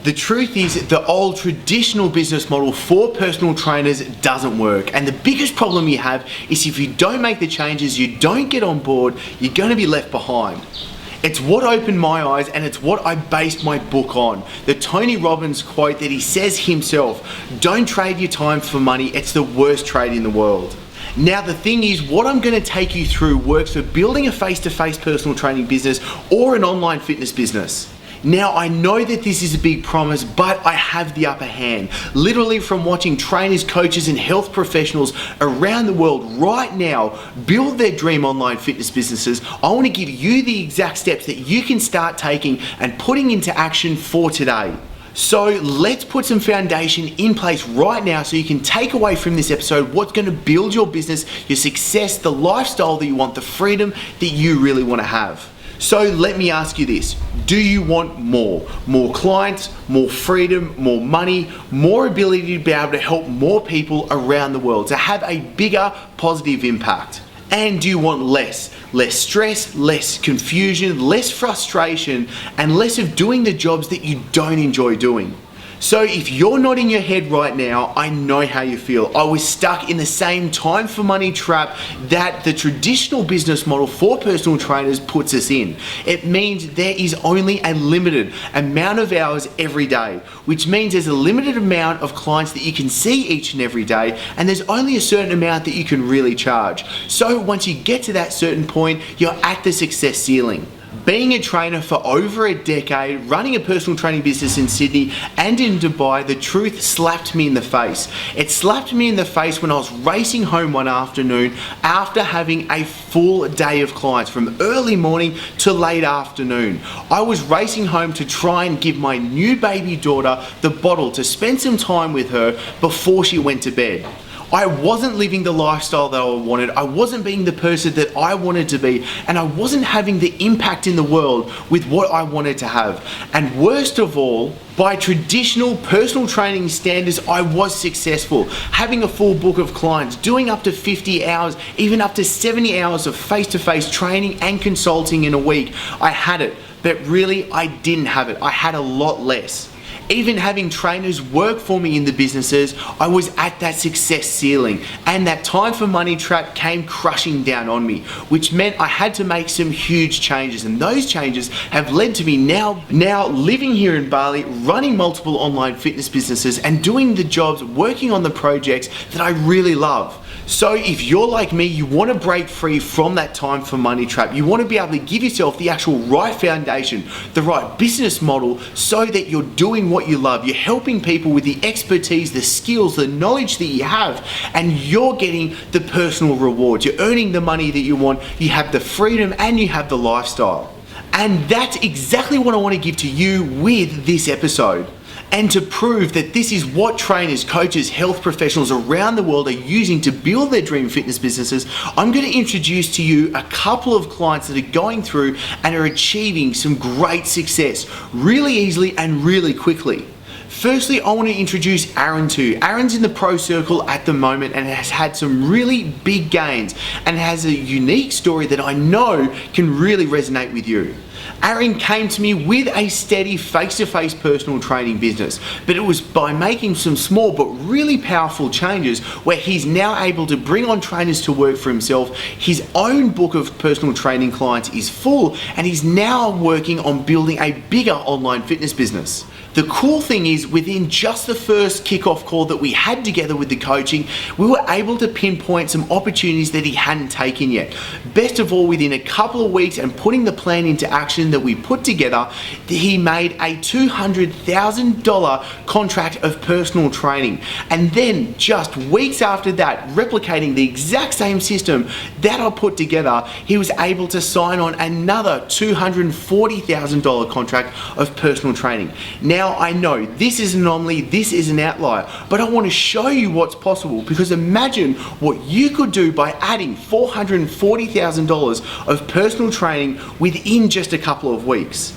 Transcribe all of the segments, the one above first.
The truth is, the old traditional business model for personal trainers doesn't work. And the biggest problem you have is if you don't make the changes, you don't get on board, you're going to be left behind. It's what opened my eyes, and it's what I based my book on. The Tony Robbins quote that he says himself, "Don't trade your time for money, it's the worst trade in the world." Now the thing is, what I'm going to take you through works for building a face-to-face personal training business or an online fitness business. Now I know that this is a big promise, but I have the upper hand. Literally from watching trainers, coaches and health professionals around the world right now build their dream online fitness businesses, I want to give you the exact steps that you can start taking and putting into action for today. So let's put some foundation in place right now so you can take away from this episode what's going to build your business, your success, the lifestyle that you want, the freedom that you really want to have. So let me ask you this, do you want more? More clients, more freedom, more money, more ability to be able to help more people around the world, to have a bigger positive impact? And do you want less? Less stress, less confusion, less frustration, and less of doing the jobs that you don't enjoy doing? So if you're nodding your head right now, I know how you feel. I was stuck in the same time for money trap that the traditional business model for personal trainers puts us in. It means there is only a limited amount of hours every day, which means there's a limited amount of clients that you can see each and every day, and there's only a certain amount that you can really charge. So once you get to that certain point, you're at the success ceiling. Being a trainer for over a decade, running a personal training business in Sydney and in Dubai, the truth slapped me in the face. It slapped me in the face when I was racing home one afternoon after having a full day of clients from early morning to late afternoon. I was racing home to try and give my new baby daughter the bottle to spend some time with her before she went to bed. I wasn't living the lifestyle that I wanted, I wasn't being the person that I wanted to be, and I wasn't having the impact in the world with what I wanted to have. And worst of all, by traditional personal training standards, I was successful. Having a full book of clients, doing up to 50 hours, even up to 70 hours of face-to-face training and consulting in a week. I had it, but really I didn't have it. I had a lot less. Even having trainers work for me in the businesses, I was at that success ceiling, and that time for money trap came crushing down on me, which meant I had to make some huge changes, and those changes have led to me now living here in Bali, running multiple online fitness businesses and doing the jobs, working on the projects that I really love. So if you're like me, you want to break free from that time for money trap. You want to be able to give yourself the actual right foundation, the right business model, so that you're doing what you love. You're helping people with the expertise, the skills, the knowledge that you have, and you're getting the personal rewards. You're earning the money that you want, you have the freedom, and you have the lifestyle. And that's exactly what I want to give to you with this episode. And to prove that this is what trainers, coaches, health professionals around the world are using to build their dream fitness businesses, I'm going to introduce to you a couple of clients that are going through and are achieving some great success really easily and really quickly. Firstly, I want to introduce Aaron to you. Aaron's in the pro circle at the moment and has had some really big gains and has a unique story that I know can really resonate with you. Aaron came to me with a steady face-to-face personal training business, but it was by making some small but really powerful changes where he's now able to bring on trainers to work for himself. His own book of personal training clients is full, and he's now working on building a bigger online fitness business. The cool thing is, within just the first kickoff call that we had together with the coaching, we were able to pinpoint some opportunities that he hadn't taken yet. Best of all, within a couple of weeks and putting the plan into action that we put together, he made a $200,000 contract of personal training. And then just weeks after that, replicating the exact same system that I put together, he was able to sign on another $240,000 contract of personal training. Now, I know this is an anomaly, this is an outlier, but I want to show you what's possible, because imagine what you could do by adding $440,000 of personal training within just a couple of weeks.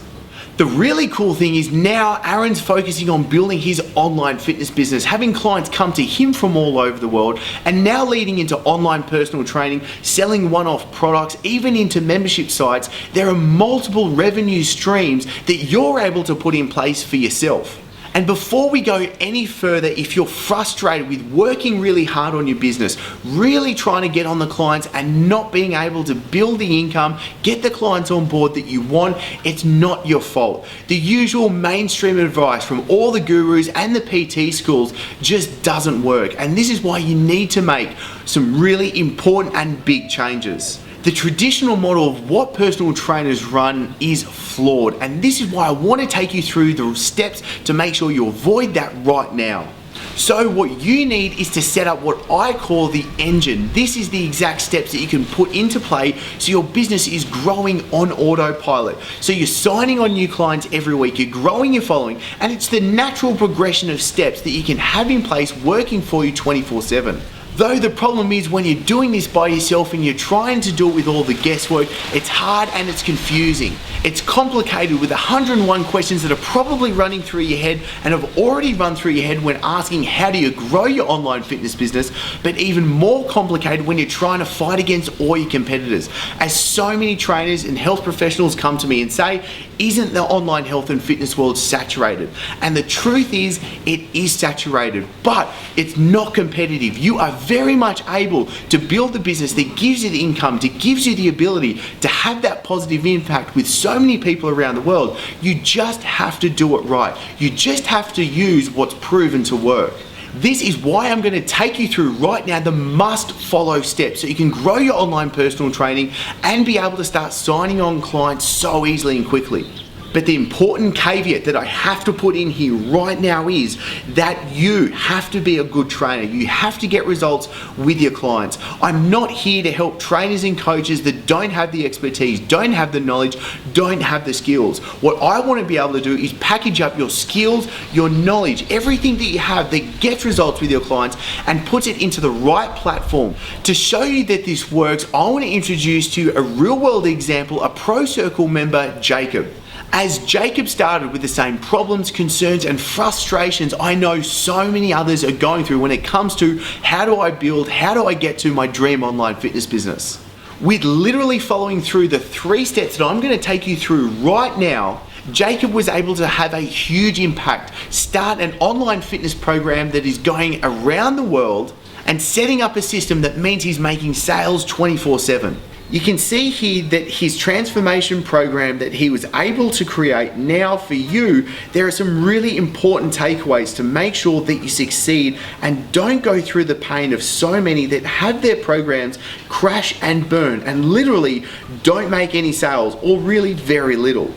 The really cool thing is now Aaron's focusing on building his online fitness business, having clients come to him from all over the world, and now leading into online personal training, selling one-off products, even into membership sites. There are multiple revenue streams that you're able to put in place for yourself. And before we go any further, if you're frustrated with working really hard on your business, really trying to get on the clients and not being able to build the income, get the clients on board that you want, it's not your fault. The usual mainstream advice from all the gurus and the PT schools just doesn't work. And this is why you need to make some really important and big changes. The traditional model of what personal trainers run is flawed, and this is why I want to take you through the steps to make sure you avoid that right now. So what you need is to set up what I call the engine. This is the exact steps that you can put into play so your business is growing on autopilot. So you're signing on new clients every week, you're growing your following, and it's the natural progression of steps that you can have in place working for you 24/7. Though the problem is when you're doing this by yourself and you're trying to do it with all the guesswork, it's hard and it's confusing. It's complicated with 101 questions that are probably running through your head and have already run through your head when asking how do you grow your online fitness business, but even more complicated when you're trying to fight against all your competitors. As so many trainers and health professionals come to me and say, isn't the online health and fitness world saturated? And the truth is, it is saturated, but it's not competitive. You are very much able to build the business that gives you the income, that gives you the ability to have that positive impact with so many people around the world. You just have to do it right. You just have to use what's proven to work. This is why I'm going to take you through right now the must follow steps so you can grow your online personal training and be able to start signing on clients so easily and quickly. But the important caveat that I have to put in here right now is that you have to be a good trainer. You have to get results with your clients. I'm not here to help trainers and coaches that don't have the expertise, don't have the knowledge, don't have the skills. What I want to be able to do is package up your skills, your knowledge, everything that you have that gets results with your clients and puts it into the right platform. To show you that this works, I want to introduce to you a real world example, a Pro Circle member, Jacob. As Jacob started with the same problems, concerns, and frustrations I know so many others are going through when it comes to how do I build, how do I get to my dream online fitness business. With literally following through the 3 steps that I'm going to take you through right now, Jacob was able to have a huge impact, start an online fitness program that is going around the world and setting up a system that means he's making sales 24/7. You can see here that his transformation program that he was able to create. Now for you, there are some really important takeaways to make sure that you succeed and don't go through the pain of so many that have their programs crash and burn and literally don't make any sales or really very little.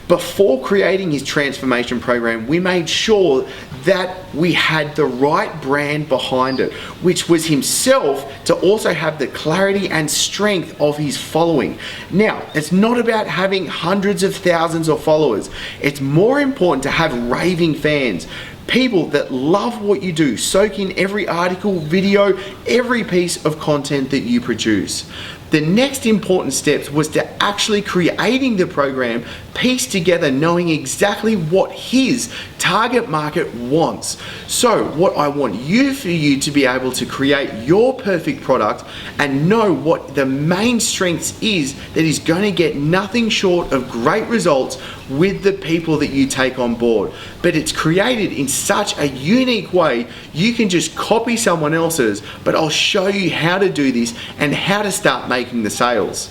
Before creating his transformation program, we made sure that we had the right brand behind it, which was himself, to also have the clarity and strength of his following. Now, it's not about having hundreds of thousands of followers. It's more important to have raving fans. People that love what you do, soak in every article, video, every piece of content that you produce. The next important steps was to actually creating the program, piece together knowing exactly what his target market wants. So what I want for you to be able to create your perfect product and know what the main strengths is that is going to get nothing short of great results with the people that you take on board. But it's created in such a unique way, you can just copy someone else's, but I'll show you how to do this and how to start making the sales.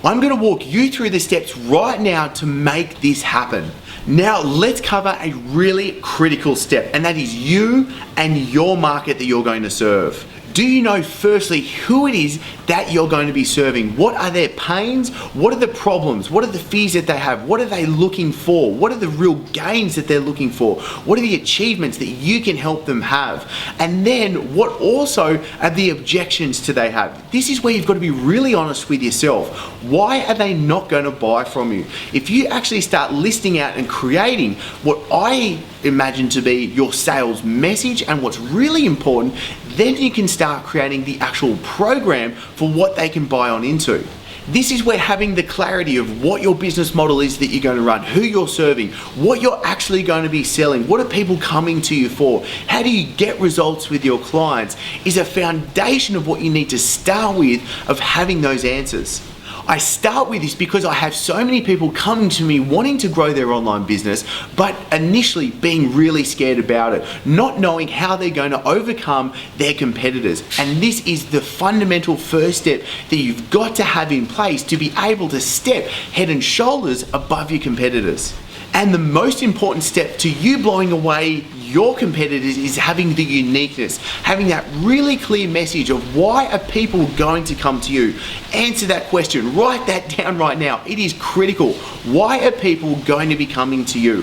I'm going to walk you through the steps right now to make this happen. Now let's cover a really critical step, and that is you and your market that you're going to serve. Do you know firstly who it is that you're going to be serving? What are their pains? What are the problems? What are the fears that they have? What are they looking for? What are the real gains that they're looking for? What are the achievements that you can help them have? And then what also are the objections do they have? This is where you've got to be really honest with yourself. Why are they not going to buy from you? If you actually start listing out and creating what I imagine to be your sales message and what's really important, then you can start creating the actual program for what they can buy on into. This is where having the clarity of what your business model is that you're going to run, who you're serving, what you're actually going to be selling, what are people coming to you for, how do you get results with your clients, is a foundation of what you need to start with of having those answers. I start with this because I have so many people coming to me wanting to grow their online business, but initially being really scared about it, not knowing how they're going to overcome their competitors. And this is the fundamental first step that you've got to have in place to be able to step head and shoulders above your competitors. And the most important step to you blowing away your competitors is having the uniqueness, having that really clear message of why are people going to come to you. Answer that question, write that down right now. It is critical. Why are people going to be coming to you?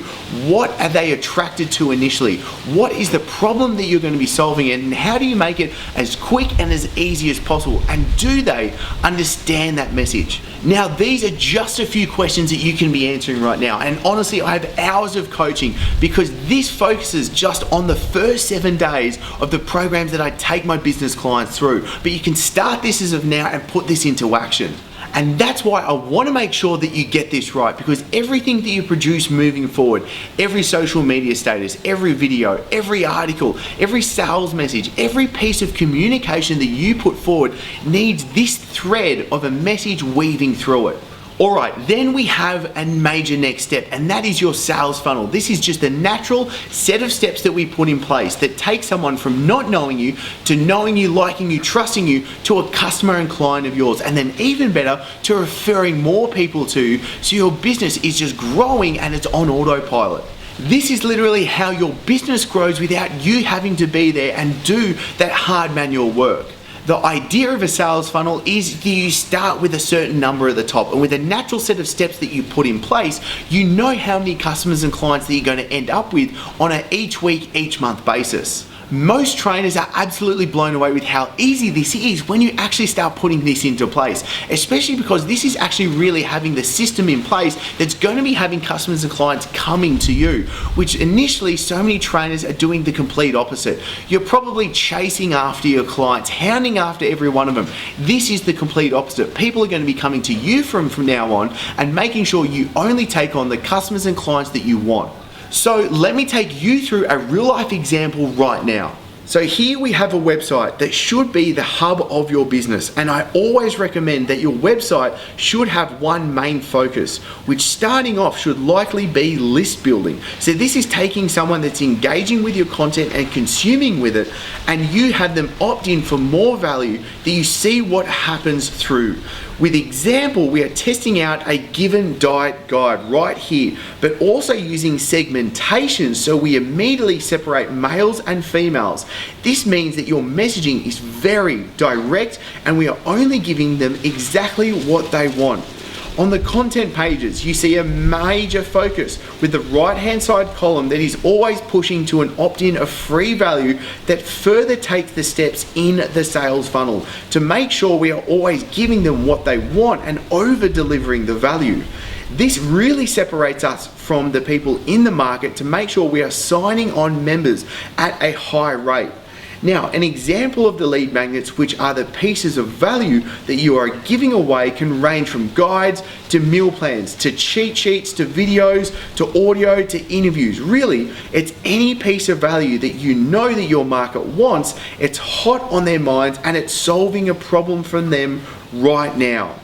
What are they attracted to initially? What is the problem that you're going to be solving, and how do you make it as quick and as easy as possible? And do they understand that message? Now, these are just a few questions that you can be answering right now. And honestly, I have hours of coaching because this focuses just on the first 7 days of the programs that I take my business clients through. But you can start this as of now and put this into action. And that's why I want to make sure that you get this right, because everything that you produce moving forward, every social media status, every video, every article, every sales message, every piece of communication that you put forward needs this thread of a message weaving through it. Alright, then we have a major next step, and that is your sales funnel. This is just a natural set of steps that we put in place that take someone from not knowing you to knowing you, liking you, trusting you, to a customer and client of yours, and then even better, to referring more people to you, so your business is just growing and it's on autopilot. This is literally how your business grows without you having to be there and do that hard manual work. The idea of a sales funnel is that you start with a certain number at the top, and with a natural set of steps that you put in place, you know how many customers and clients that you're going to end up with on an each week, each month basis. Most trainers are absolutely blown away with how easy this is when you actually start putting this into place, especially because this is actually really having the system in place that's going to be having customers and clients coming to you, which initially so many trainers are doing the complete opposite. You're probably chasing after your clients, hounding after every one of them. This is the complete opposite. People are going to be coming to you from now on and making sure you only take on the customers and clients that you want. So let me take you through a real life example right now. So here we have a website that should be the hub of your business, and I always recommend that your website should have one main focus, which starting off should likely be list building. So this is taking someone that's engaging with your content and consuming with it, and you have them opt in for more value that you see what happens through. With example, we are testing out a given diet guide right here, but also using segmentation so we immediately separate males and females. This means that your messaging is very direct and we are only giving them exactly what they want. On the content pages, you see a major focus with the right-hand side column that is always pushing to an opt-in of free value that further takes the steps in the sales funnel to make sure we are always giving them what they want and over-delivering the value. This really separates us from the people in the market to make sure we are signing on members at a high rate. Now, an example of the lead magnets, which are the pieces of value that you are giving away, can range from guides to meal plans, to cheat sheets, to videos, to audio, to interviews. Really, it's any piece of value that you know that your market wants, it's hot on their minds, and it's solving a problem for them right now.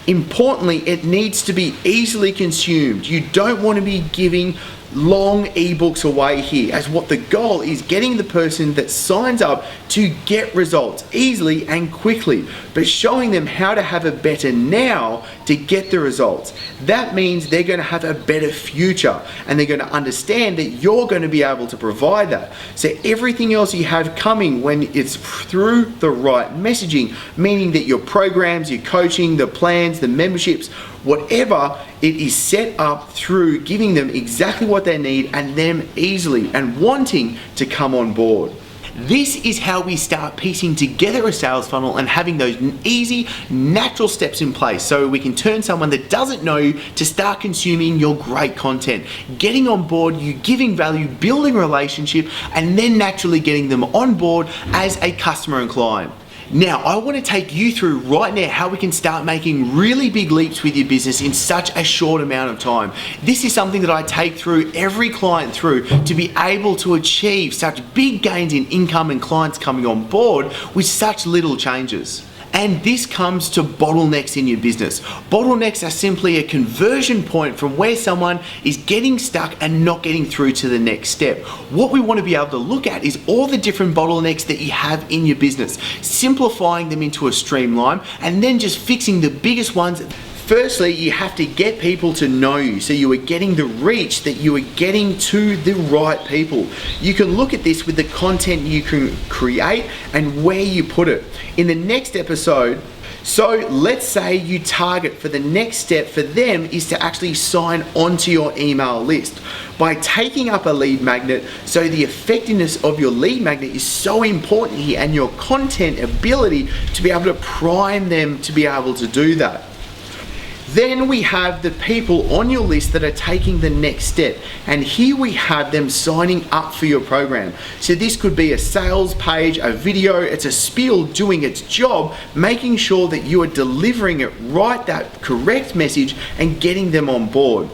Importantly, it needs to be easily consumed. You don't want to be giving long ebooks away here, as what the goal is getting the person that signs up to get results easily and quickly, but showing them how to have a better now to get the results. That means they're going to have a better future and they're going to understand that you're going to be able to provide that. So everything else you have coming when it's through the right messaging, meaning that your programs, your coaching, the plans, the memberships, whatever, it is set up through giving them exactly what they need and them easily and wanting to come on board. This is how we start piecing together a sales funnel and having those easy, natural steps in place so we can turn someone that doesn't know you to start consuming your great content, getting on board, you giving value, building a relationship, and then naturally getting them on board as a customer and client. Now, I want to take you through right now how we can start making really big leaps with your business in such a short amount of time. This is something that I take through every client through to be able to achieve such big gains in income and clients coming on board with such little changes. And this comes to bottlenecks in your business. Bottlenecks are simply a conversion point from where someone is getting stuck and not getting through to the next step. What we want to be able to look at is all the different bottlenecks that you have in your business, simplifying them into a streamline, and then just fixing the biggest ones. Firstly, you have to get people to know you, so you are getting the reach, that you are getting to the right people. You can look at this with the content you can create and where you put it. In the next episode, so let's say you target for the next step for them is to actually sign onto your email list. By taking up a lead magnet, so the effectiveness of your lead magnet is so important here, and your content ability to be able to prime them to be able to do that. Then we have the people on your list that are taking the next step, and here we have them signing up for your program. So this could be a sales page, a video, it's a spiel doing its job, making sure that you are delivering it right, that correct message, and getting them on board.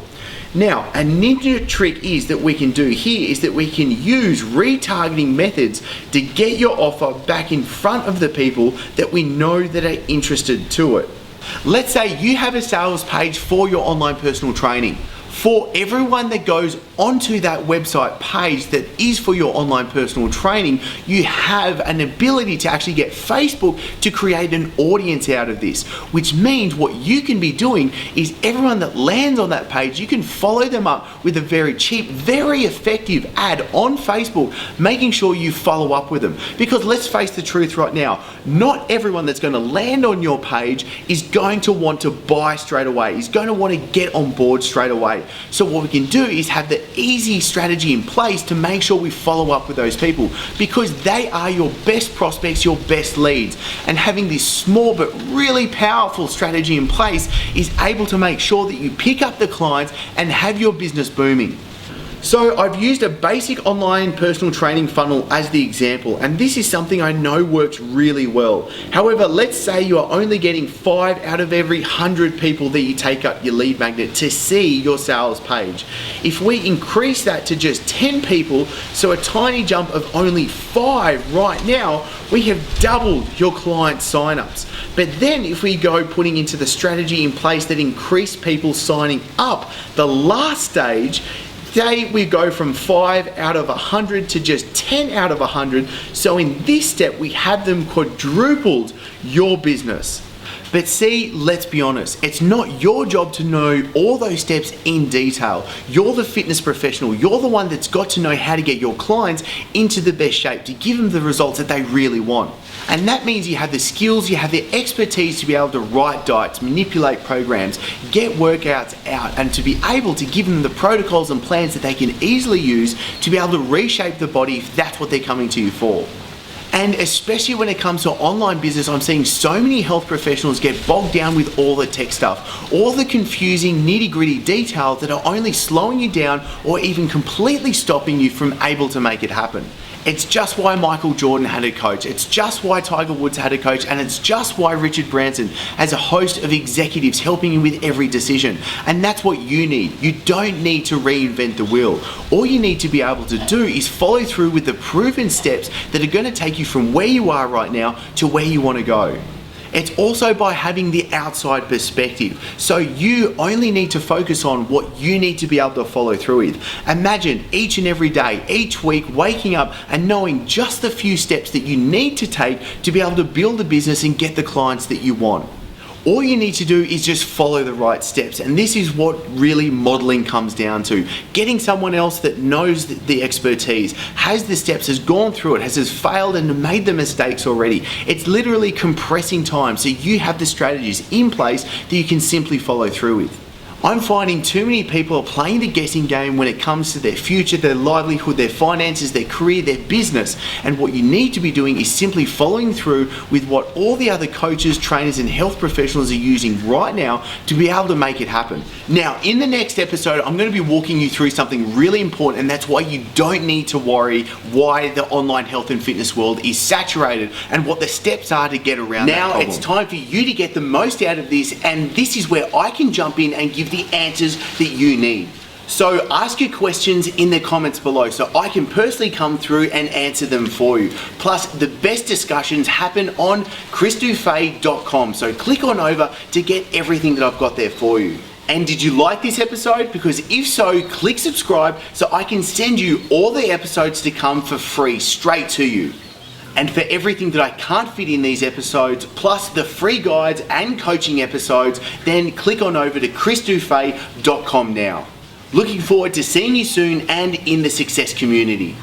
Now, a ninja trick is that we can do here is that we can use retargeting methods to get your offer back in front of the people that we know that are interested to it. Let's say you have a sales page for your online personal training. For everyone that goes onto that website page that is for your online personal training, you have an ability to actually get Facebook to create an audience out of this, which means what you can be doing is everyone that lands on that page, you can follow them up with a very cheap, very effective ad on Facebook, making sure you follow up with them. Because let's face the truth right now, not everyone that's going to land on your page is going to want to buy straight away, is going to want to get on board straight away. So what we can do is have the easy strategy in place to make sure we follow up with those people, because they are your best prospects, your best leads. And having this small but really powerful strategy in place is able to make sure that you pick up the clients and have your business booming. So I've used a basic online personal training funnel as the example, and this is something I know works really well. However, let's say you are only getting 5 out of every 100 people that you take up your lead magnet to see your sales page. If we increase that to just 10 people, so a tiny jump of only 5 right now, we have doubled your client signups. But then if we go putting into the strategy in place that increase people signing up, the last stage, today we go from 5 out of 100 to just 10 out of 100. So in this step, we have them quadrupled your business. But see, let's be honest, it's not your job to know all those steps in detail. You're the fitness professional. You're the one that's got to know how to get your clients into the best shape to give them the results that they really want. And that means you have the skills, you have the expertise to be able to write diets, manipulate programs, get workouts out, and to be able to give them the protocols and plans that they can easily use to be able to reshape the body if that's what they're coming to you for. And especially when it comes to online business, I'm seeing so many health professionals get bogged down with all the tech stuff, all the confusing nitty-gritty details that are only slowing you down or even completely stopping you from able to make it happen. It's just why Michael Jordan had a coach. It's just why Tiger Woods had a coach. And it's just why Richard Branson has a host of executives helping you with every decision. And that's what you need. You don't need to reinvent the wheel. All you need to be able to do is follow through with the proven steps that are going to take you from where you are right now to where you want to go. It's also by having the outside perspective. So you only need to focus on what you need to be able to follow through with. Imagine each and every day, each week, waking up and knowing just the few steps that you need to take to be able to build a business and get the clients that you want. All you need to do is just follow the right steps. And this is what really modeling comes down to. Getting someone else that knows the expertise, has the steps, has gone through it, has failed and made the mistakes already. It's literally compressing time so you have the strategies in place that you can simply follow through with. I'm finding too many people are playing the guessing game when it comes to their future, their livelihood, their finances, their career, their business. And what you need to be doing is simply following through with what all the other coaches, trainers, and health professionals are using right now to be able to make it happen. Now, in the next episode, I'm going to be walking you through something really important, and that's why you don't need to worry why the online health and fitness world is saturated and what the steps are to get around that problem. Now, it's time for you to get the most out of this, and this is where I can jump in and give the answers that you need. So ask your questions in the comments below so I can personally come through and answer them for you. Plus, the best discussions happen on chrisdufay.com, so click on over to get everything that I've got there for you. And did you like this episode? Because if so, click subscribe so I can send you all the episodes to come for free straight to you. And for everything that I can't fit in these episodes, plus the free guides and coaching episodes, then click on over to chrisdufay.com now. Looking forward to seeing you soon and in the success community.